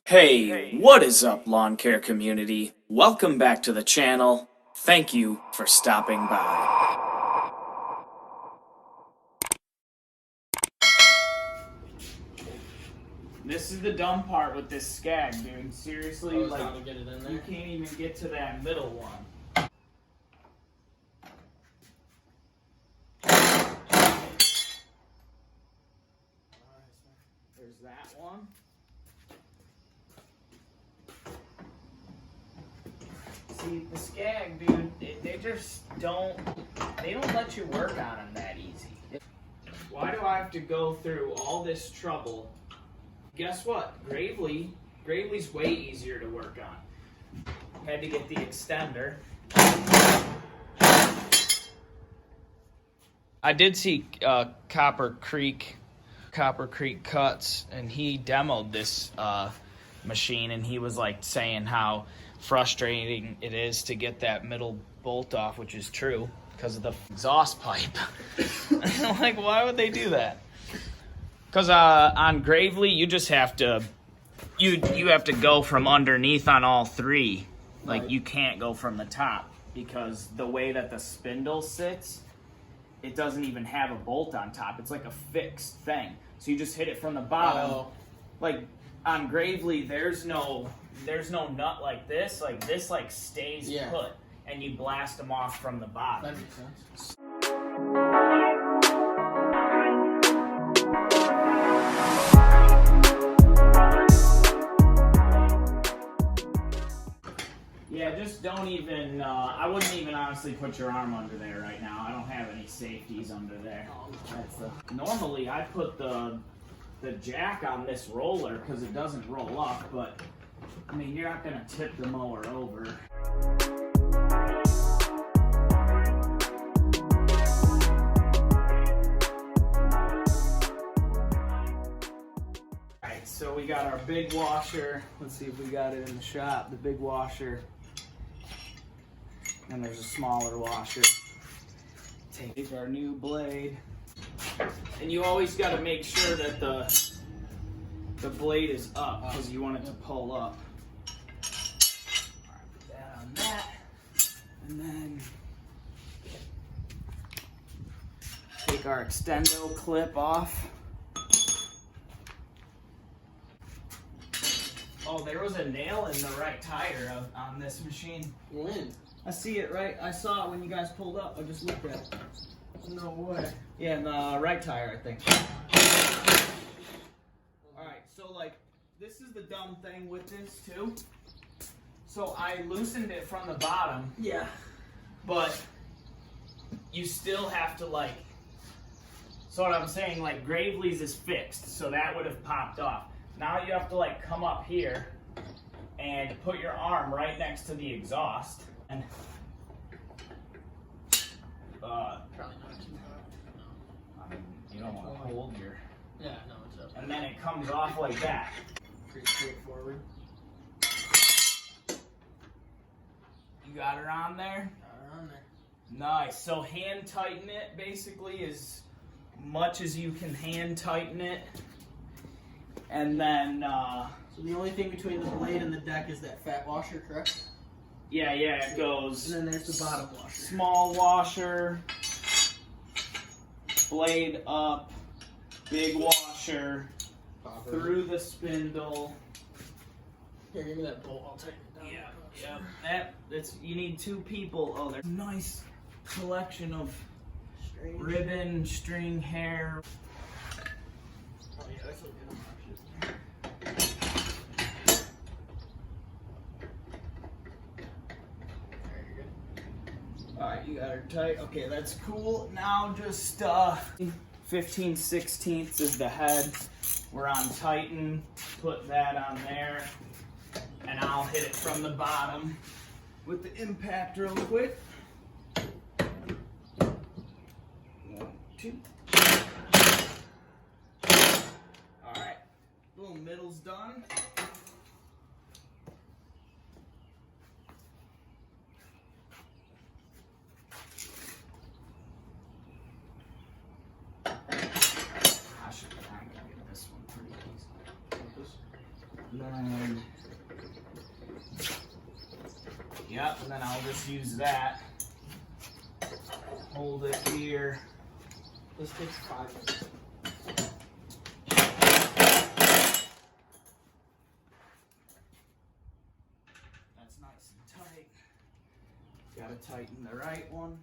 Hey, what is up, lawn care community? Welcome back to the channel. Thank you for stopping by. This is the dumb part with this SCAG, dude. Seriously, like, get it in there. you can't even get to that middle one. There's that one. See, the SCAG, dude, they just don't let you work on them that easy. Why do I have to go through all this trouble? Guess what? Gravely's way easier to work on. Had to get the extender. I did see Copper Creek Cuts, and he demoed this machine, and he was like saying how frustrating it is to get that middle bolt off, which is true because of the exhaust pipe. Like, why would they do that? Because on Gravely, you just have to you have to go from underneath on all three. Like, right. You can't go from the top because the way that the spindle sits, it doesn't even have a bolt on top. It's like a fixed thing. So you just hit it from the bottom. Oh. Like on Gravely, there's no nut like this. Like this stays put, and you blast them off from the bottom. That makes sense. Yeah, just don't even, I wouldn't even honestly put your arm under there right now. I don't have any safeties under there. Normally I put the jack on this roller because it doesn't roll up, but I mean, you're not going to tip the mower over. Alright, so we got our big washer. Let's see if we got it in the shop. The big washer. And there's a smaller washer. Take our new blade. And you always got to make sure that the blade is up because you want it to pull up. Alright, put that on that. And then take our extendo clip off. Oh, there was a nail in the right tire on this machine. When? I see it right. I saw it when you guys pulled up. I just looked at it. No way. Yeah, in the right tire, I think. Alright, so like, this is the dumb thing with this too. So I loosened it from the bottom. Yeah. But you still have to like, so what I'm saying, like Gravely's is fixed, so that would have popped off. Now you have to like come up here and put your arm right next to the exhaust. And probably not too hot. I mean, you don't want to hold your. Yeah, no, it's up. And then it comes off like that. Pretty straightforward. You got her on there? Got her on there. Nice. So hand tighten it basically as much as you can hand tighten it. And then so the only thing between the blade and the deck is that fat washer, correct? Yeah, it goes. And then there's the bottom washer. Small washer, blade up, big washer, through the spindle. Here, give me that bolt. I'll tighten it down. Yeah. You need two people. Oh, there's a nice collection of ribbon, string, hair. Oh yeah, that's okay. Alright, you got her tight. Okay, that's cool. Now just 15/16 is the head. We're on tighten. Put that on there. And I'll hit it from the bottom with the impact real quick. 1, 2. Alright. Boom, middle's done. And then, yep, and then I'll just use that. Hold it here. This takes 5 minutes. That's nice and tight. Gotta tighten the right one.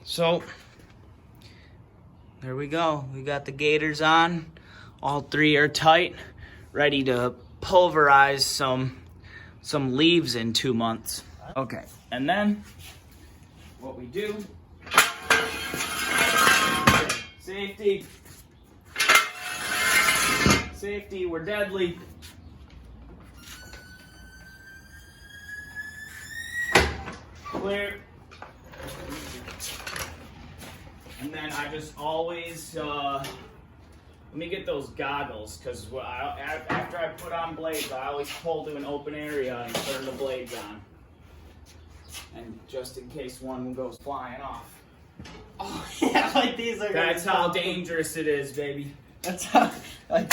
So, there we go. We got the gaiters on. All 3 are tight, ready to pulverize some leaves in 2 months. Okay, and then what we do, safety, safety, we're deadly. Clear. And then I just always, let me get those goggles, because after I put on blades, I always pull to an open area and turn the blades on. And just in case one goes flying off. Oh, yeah, like these are. That's how dangerous it is, baby. That's how. Like,